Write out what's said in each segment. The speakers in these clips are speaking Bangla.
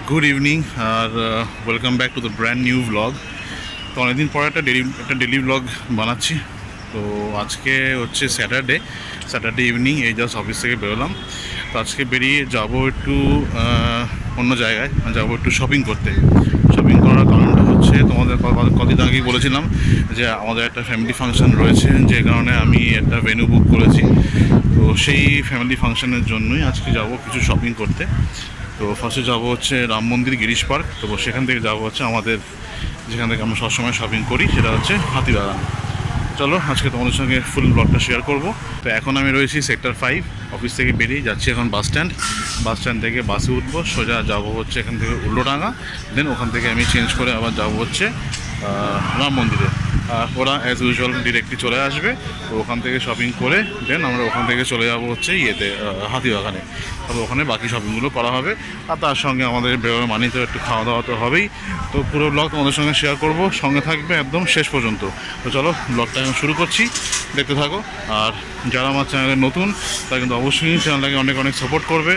গুড ইভিনিং আর welcome back to the brand new blog. তো অনেকদিন পরে একটা ডেলি ব্লগ বানাচ্ছি। তো আজকে হচ্ছে স্যাটারডে ইভিনিং, এই জাস্ট অফিস থেকে বেরোলাম। তো আজকে বেরিয়ে যাব একটু অন্য জায়গায়, যাব একটু শপিং করতে। শপিং করার কারণটা হচ্ছে তোমাদের কদিন আগেই বলেছিলাম যে আমাদের একটা ফ্যামিলি ফাংশন রয়েছে, যে কারণে আমি একটা ভেন্যু বুক করেছি। তো সেই ফ্যামিলি ফাংশনের জন্যই আজকে যাব কিছু শপিং করতে। তো ফার্স্টে যাবো হচ্ছে রাম মন্দির, গিরিশ পার্ক। তো সেখান থেকে যাবো হচ্ছে আমাদের যেখান থেকে আমরা সবসময় শপিং করি, সেটা হচ্ছে হাতিবাগান। চলো আজকে তোমাদের সঙ্গে ফুল ব্লগটা শেয়ার করব। তো এখন আমি রয়েছি সেক্টর 5, অফিস থেকে বেরিয়ে যাচ্ছি এখন বাস স্ট্যান্ড থেকে বাসে উঠবো, সোজা যাবো হচ্ছে এখান থেকে উল্টোডাঙ্গা। দেন ওখান থেকে আমি চেঞ্জ করে আবার যাবো হচ্ছে রাম মন্দিরে। ওরা অ্যাজ ইউজুয়াল ডিরেক্টলি চলে আসবে। তো ওখান থেকে শপিং করে দেন আমরা ওখান থেকে চলে যাবো হচ্ছে হাতিবাগানে। তবে ওখানে বাকি শপিংগুলো করা হবে, আর তার সঙ্গে আমাদের বেরোনোর মানি তো একটু খাওয়া দাওয়া তো হবেই। তো পুরো ব্লগ তোমাদের সঙ্গে শেয়ার করব, সঙ্গে থাকবে একদম শেষ পর্যন্ত। তো চলো ব্লগটা এখন শুরু করছি, দেখতে থাকো। আর যারা আমার চ্যানেলে নতুন তারা কিন্তু অবশ্যই চ্যানেলটাকে অনেক অনেক সাপোর্ট করবে।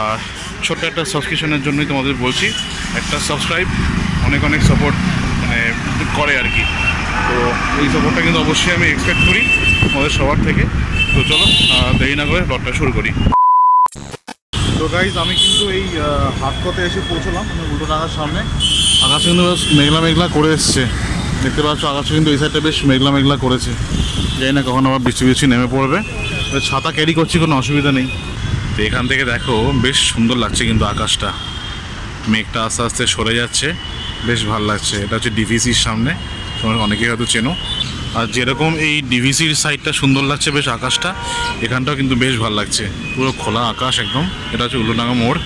আর ছোট্ট একটা সাবস্ক্রিপশনের জন্যই তোমাদের বলছি, একটা সাবস্ক্রাইব অনেক অনেক সাপোর্ট মানে করে আর কি। তো এই সাপোর্টটা কিন্তু অবশ্যই আমি এক্সপেক্ট করি আমাদের সবার থেকে। তো চলো দেরি না করে ব্লগটা শুরু করি। তো গাইজ আমি কিন্তু এই হাটকোতে এসে পৌঁছলাম, উল্টোডাঙ্গার সামনে। আকাশে কিন্তু বেশ মেঘলা করে এসছে, দেখতে পাচ্ছ। আকাশে কিন্তু এই সাইডটা বেশ মেঘলা করেছে, জানি না কখন আবার বৃষ্টি নেমে পড়বে। ছাতা ক্যারি করছি, কোনো অসুবিধা নেই। তো এখান থেকে দেখো বেশ সুন্দর লাগছে কিন্তু আকাশটা, মেঘটা আস্তে আস্তে সরে যাচ্ছে, বেশ ভালো লাগছে। এটা হচ্ছে ডিভিসির সামনে, তোমরা অনেকেই হয়তো চেনো। আর যেরকম এই ডিভিসির সাইডটা সুন্দর লাগছে বেশ আকাশটা, এখানটাও কিন্তু বেশ ভালো লাগছে, পুরো খোলা আকাশ একদম। এটা হচ্ছে উল্টোডাঙ্গা মোড়।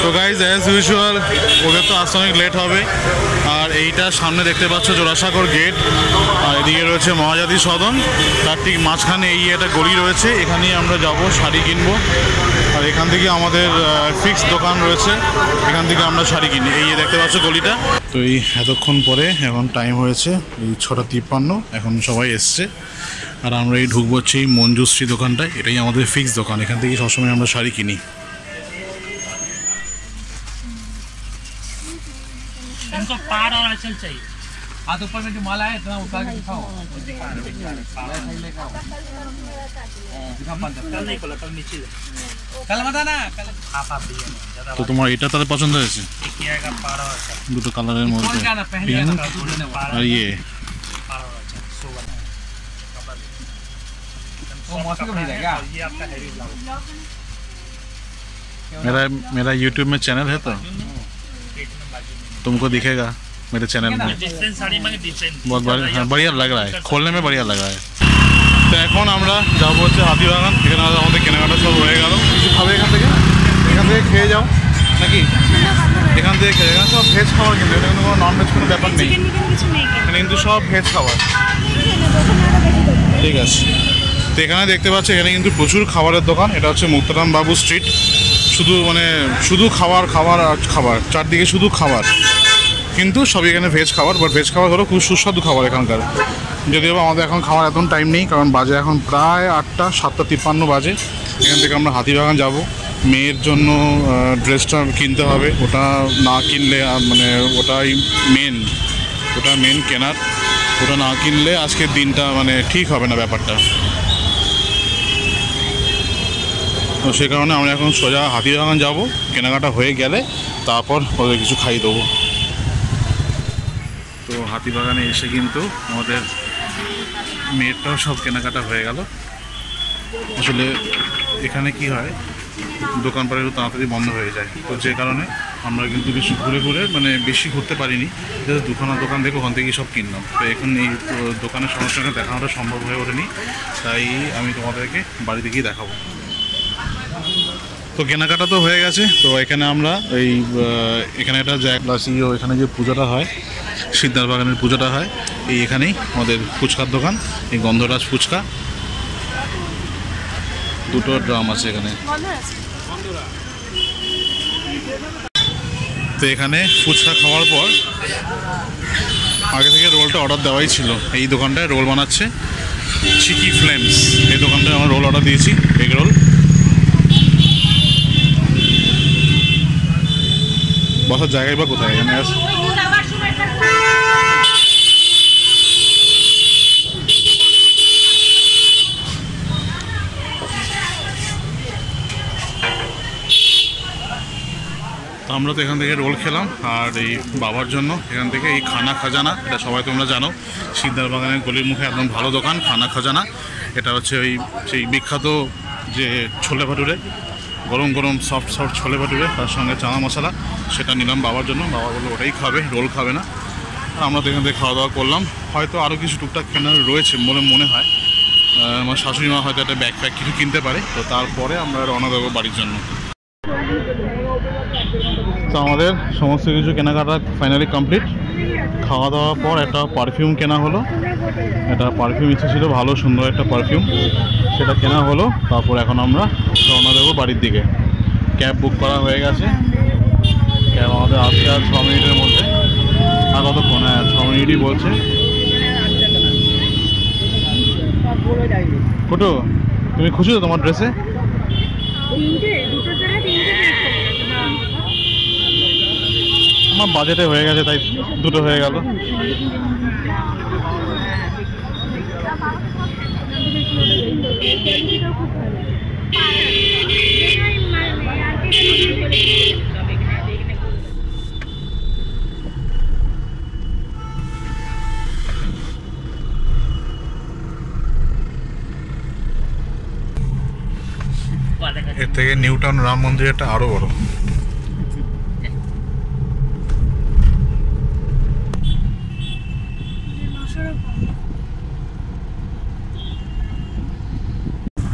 তো গাইজ অ্যাজ ইউজুয়াল ওদের তো আসতে অনেক লেট হবে। আর এইটা সামনে দেখতে পাচ্ছ জোড়াসাঁকোর গেট, আর এদিকে রয়েছে মহাজাতি সদন। তার ঠিক মাঝখানে এই একটা গলি রয়েছে, এখানেই আমরা যাব শাড়ি কিনবো। আর এখান থেকে আমাদের ফিক্স দোকান রয়েছে, এখান থেকে আমরা শাড়ি কিনি। এই দেখতে পাচ্ছ গলিটা। তো এই এতক্ষণ পরে এখন টাইম হয়েছে এই 6:53, এখন সবাই এসছে। আর আমরা এই ঢুকবো হচ্ছে এই মঞ্জুশ্রী দোকানটায়, এটাই আমাদের ফিক্স দোকান, এখান থেকে সবসময় আমরা শাড়ি কিনি। इनको पार और आंचल चाहिए। हाथ ऊपर में जो माला है इतना उतार के दिखाओ। कल नहीं खोला, कल नीचे कल मत आना, कल आप दिए ज्यादा। তো তোমার এটা তাহলে পছন্দ হয়েছে? एक ही आएगा पार और आंचल, দুটো কালারের মধ্যে, कौन क्या ना पहले पिंक আর ইয়ে। पार और आंचल 100 वो मौसम को भेजा क्या? ये आपका हैवी ब्लाउज। मेरा यूट्यूब में चैनल है, तो तुमको दिखेगा मेरे चैनल में। डिफरेंट साड़ी में डिफरेंट बहुत बढ़िया लग रहा है, खोलने में बढ़िया लग रहा है। তো এখন আমরা যাবো হচ্ছে হাতিবাগান। এখানে আমাদের কেনাকাটা সব হয়ে গেল। কিছু খাবে এখান থেকে খেয়ে যাও নাকি? এখান থেকে খেয়ে, এখানে সব ভেজ খাবার, কিন্তু এখানে কোনো নন ভেজ কোনো ব্যাপার নেই, এখানে কিন্তু সব ভেজ খাবার। ঠিক আছে। তো এখানে দেখতে পাচ্ছি এখানে কিন্তু প্রচুর খাবারের দোকান। এটা হচ্ছে মুক্তারাম বাবু স্ট্রিট, শুধু খাবার আর খাবার, চারদিকে শুধু খাবার, কিন্তু সবই এখানে ভেজ খাবার। বাট ভেজ খাবার হলো খুব সুস্বাদু খাবার এখানকার। যদিও আমাদের এখন খাওয়ার একদম টাইম নেই, কারণ বাজে এখন প্রায় 8টা, 7:53 বাজে। এখান থেকে আমরা হাতিবাগান যাব। মেয়ের জন্য ড্রেসটা কিনতে হবে, ওটা না কিনলে মানে ওটাই মেন কেনার। ওটা না কিনলে আজকের দিনটা মানে ঠিক হবে না ব্যাপারটা। তো সে কারণে আমরা এখন সোজা হাতিবাগান যাব। কেনাকাটা হয়ে গেলে তারপর ওদের কিছু খাইয়ে দেবো। তো হাতিবাগানে এসে কিন্তু আমাদের মেয়েরটাও সব কেনাকাটা হয়ে গেল। আসলে এখানে কি হয়, দোকানপাট একটু তাড়াতাড়ি বন্ধ হয়ে যায়। তো যে কারণে আমরা কিন্তু বেশি ঘুরে মানে বেশি ঘুরতে পারিনি, জাস্ট দোকান থেকে ওখান থেকেই সব কিনলাম। তো এখন এই দোকানের সঙ্গে সঙ্গে দেখানোটা সম্ভব হয়ে ওঠেনি, তাই আমি তোমাদেরকে বাড়িতে গিয়ে দেখাবো। তো তো কেনাকাটা তো হয়ে গেছে। তো এখানে আমরা এখানে একটা জায়গা, এখানে যে পুজোটা হয়, সিদ্ধার বাগানের পুজোটা হয় এখানেই আমাদের ফুচকার দোকান, এই গন্ধরাজ ফুচকা। দুটো ড্রাম আছে এখানে। তো এখানে ফুচকা খাওয়ার পর আগে থেকে রোলটা অর্ডার দেওয়াই ছিল। এই দোকানটায় রোল বানাচ্ছে চিকি ফ্লেমস, এই দোকানটায় আমরা রোল অর্ডার দিয়েছি, এগ রোল। বসার জায়গায় বা কোথায় এখানে আছে? তো আমরা তো এখান থেকে রোল খেলাম, আর এই বাবার জন্য এখান থেকে এই খানা খাজানা, এটা সবাই তোমরা জানো, সিদ্ধার বাগানের গলির মুখে একদম ভালো দোকান খানা খাজানা। এটা হচ্ছে সেই বিখ্যাত যে ছোলে ভাটুরে, গরম গরম সফট সফট ছোলে ভাটুরে, তার সঙ্গে চানা মশলা, সেটা নিলাম বাবার জন্য। বাবা বললো ওটাই খাবে, রোল খাবে না। আর আমরা তো এখান থেকে খাওয়া দাওয়া করলাম। হয়তো আরও কিছু টুকটাক কেনার রয়েছে বলে মনে হয়। আমার শাশুড়ি মা হয়তো একটা ব্যাগ কিছু কিনতে পারে। তো তারপরে আমরা রওনা দেবো বাড়ির জন্য। তো আমাদের সমস্ত কিছু কেনাকাটা ফাইনালি কমপ্লিট। খাওয়া দাওয়ার পর একটা পারফিউম কেনা হলো। একটা পারফিউম ইচ্ছে ছিল, ভালো সুন্দর একটা পারফিউম, সেটা কেনা হলো। তারপর এখন আমরা রওনা দেবো বাড়ির দিকে। ক্যাব বুক করা হয়ে গেছে, ক্যাব আমাদের আসছে আর 6 মিনিটের মধ্যে। আর কতক্ষণ? 6 মিনিটই বলছে। কোটো, তুমি খুশি তো তোমার ড্রেসে? আমার বাজেটে হয়ে গেছে, তাই দুটো হয়ে গেল। এর থেকে নিউ টাউন রাম মন্দিরটা আরো বড়।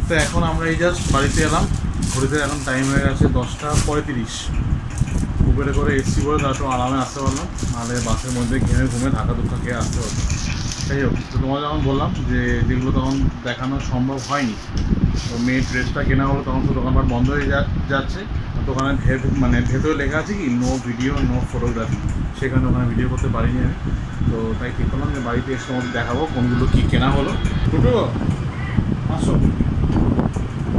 তো এখন আমরা এই জাস্ট বাড়িতে এলাম। ঘড়িতে এখন টাইম হয়ে গেছে 10:35। উবেরে করে এসছি বলে তারপর আরামে আসতে পারলাম, নাহলে বাসের মধ্যে ঘেমে ঘুমে ধাক্কা ধুক্কা খেয়ে আসতে পারলাম। যাই হোক, তো তোমার যখন বললাম যে যেগুলো তখন দেখানো সম্ভব হয়নি, তো মেয়ের ড্রেসটা কেনা হলো, তখন তো দোকানপাট বন্ধ হয়ে যাচ্ছে। দোকানের ভেতরে লেখা আছে কি নো ভিডিও নো ফটোগ্রাফি, সেখানে ওখানে ভিডিও করতে পারিনি আমি। তো তাই ঠিক করলাম যে বাড়িতে এসে তোমাদের দেখাবো কোনগুলো কী কেনা হলো। দুটো আসো,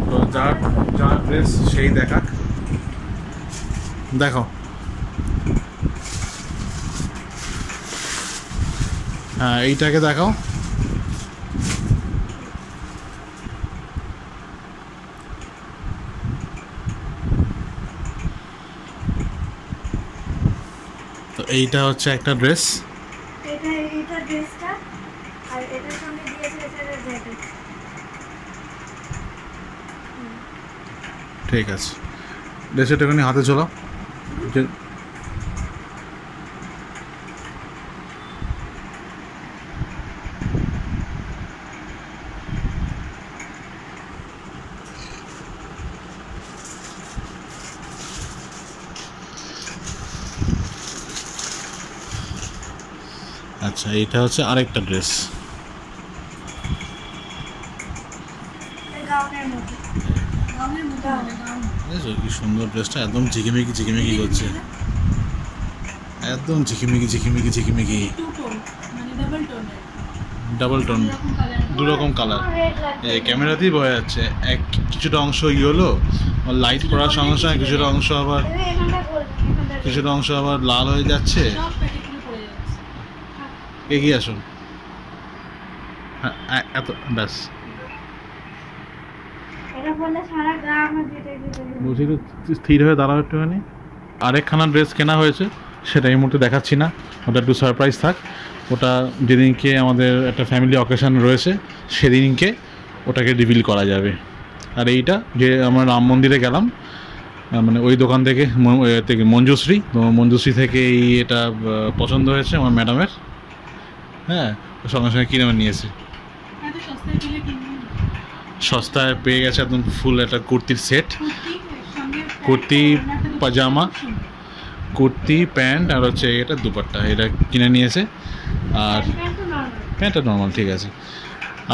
তো যার ড্রেস সেই দেখাক। দেখো, হ্যাঁ এইটাকে দেখাও। তো এইটা হচ্ছে একটা ড্রেস, এটা ড্রেসটা, আর এটার সঙ্গে দিয়েছে এটার জ্যাকেট। ঠিক আছে, ড্রেসটা এখানে হাতে চলো। আচ্ছা, এইটা হচ্ছে আরেকটা ড্রেস। কি সুন্দর ড্রেসটা, একদম ঝিকিমিকি ঝিকিমিকি করছে, একদম ঝিকিমিকি ঝিকিমিকি ঝিকিমিকি। ডাবল টোন, দুরকম কালার। এই ক্যামেরাতেই বোঝা যাচ্ছে। কিছুটা অংশ হলো লাইট পড়ার সঙ্গে সঙ্গে, কিছুটা অংশ আবার লাল হয়ে যাচ্ছে। এগিয়ে আসুন, হ্যাঁ এত ব্যাস। বলছি তো স্থির হয়ে দাঁড়াও একটুখানি। আরেকখানা ড্রেস কেনা হয়েছে, সেটা এই মুহূর্তে দেখাচ্ছি না, ওটা একটু সারপ্রাইজ থাক। ওটা যেদিনকে আমাদের একটা ফ্যামিলি অকেশন রয়েছে সেদিনকে ওটাকে রিভিল করা যাবে। আর এইটা যে আমরা রাম মন্দিরে গেলাম, মানে ওই দোকান থেকে মঞ্জুশ্রী, তো মঞ্জুশ্রী থেকে এটা পছন্দ হয়েছে আমার ম্যাডামের। হ্যাঁ, সঙ্গে সঙ্গে কিনে নিয়েছে, সস্তায় পেয়ে গেছে একদম ফুল একটা কুর্তির সেট। কুর্তি পাজামা, কুর্তি প্যান্ট আর হচ্ছে এটা দুপাট্টা, এটা কিনে নিয়েছে। আর প্যান্টটা নর্মাল, ঠিক আছে।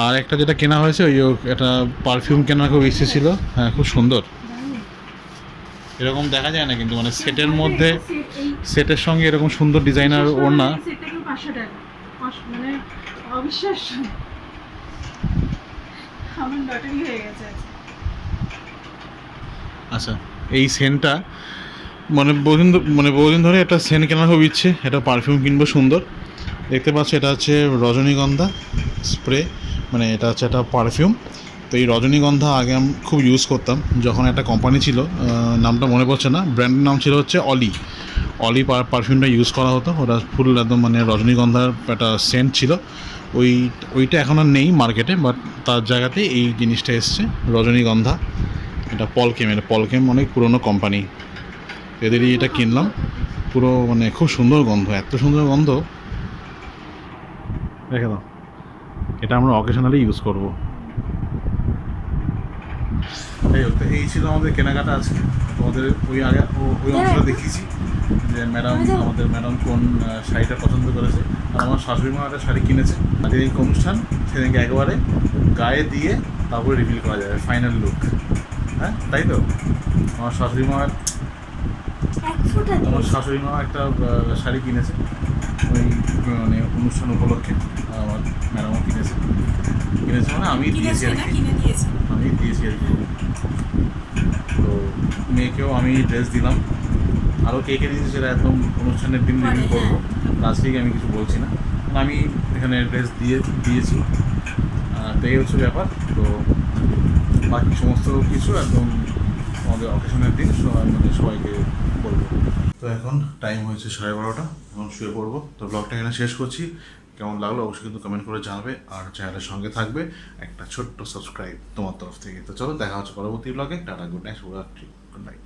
আর একটা যেটা কেনা হয়েছে ওই একটা পারফিউম কেনার খুব ইচ্ছে ছিল। হ্যাঁ, খুব সুন্দর, এরকম দেখা যায় না কিন্তু, মানে সেটের মধ্যে সেটের সঙ্গে এরকম সুন্দর ডিজাইনার ওড়না। মানে অবিশ্বাস্য, আমার লটারি হয়ে গেছে। আচ্ছা, এই সেন্টটা বহুদিন ধরে একটা সেন্ট কেনার খুব ইচ্ছে, একটা পারফিউম কিনবো সুন্দর। দেখতে পাচ্ছ এটা হচ্ছে রজনীগন্ধা স্প্রে, মানে এটা হচ্ছে একটা পারফিউম। তো এই রজনীগন্ধা আগে আমি খুব ইউজ করতাম, যখন একটা কোম্পানি ছিল, নামটা মনে পড়ছে না, ব্র্যান্ডের নাম ছিল হচ্ছে অলি পারফিউমটা ইউজ করা হতো। ওটা ফুল একদম মানে রজনীগন্ধার একটা সেন্ট ছিল। ওইটা এখন আর নেই মার্কেটে, বাট তার জায়গাতে এই জিনিসটা এসছে রজনীগন্ধা। এটা পলকেম অনেক পুরনো কোম্পানি, এদেরই এটা কিনলাম। পুরো মানে খুব সুন্দর গন্ধ, এত সুন্দর গন্ধ, রেখে দাও। এটা আমরা অকেশনালি ইউজ করবো। এই ছিল আমাদের কেনাকাটা আজকে। তোমাদের ওই অংশটা দেখিয়েছি যে আমাদের ম্যাডাম কোন শাড়িটা পছন্দ করেছে। আর আমার শাশুড়ি মা একটা শাড়ি কিনেছে, যেদিনকে অনুষ্ঠান সেদিনকে একেবারে গায়ে দিয়ে তারপরে রিভিল করা যাবে ফাইনাল লুক। হ্যাঁ, তাই তো। আমার শাশুড়ি মা একটা শাড়ি কিনেছে ওই মানে অনুষ্ঠান উপলক্ষে। আমার ম্যাডামও কিনেছে মানে আমি দিয়েছি আর কি, তো মেয়েকেও আমি ড্রেস দিলাম। আরও কে কে দিয়েছি সেটা একদম অনুষ্ঠানের দিন রিভিউ করবো, আজকে আমি কিছু বলছি না, আমি এখানে ড্রেস দিয়েছি। তো এই হচ্ছে ব্যাপার। তো বাকি সমস্ত কিছু একদম আমাদের অকেশনের দিন মানে সবাইকে বলবো। তো এখন টাইম হয়েছে 12:30, এখন শুয়ে পড়বো। তো ব্লগটা এখানে শেষ করছি। কেমন লাগলো অবশ্যই কিন্তু কমেন্ট করে জানাবে, আর চ্যানেলের সঙ্গে থাকবে একটা ছোট্ট সাবস্ক্রাইব তোমার তরফ থেকে। তো চলো, দেখা হচ্ছে পরবর্তী ব্লগে। টাটা, গুড নাইট, শুভরাত্রি, গুড নাইট।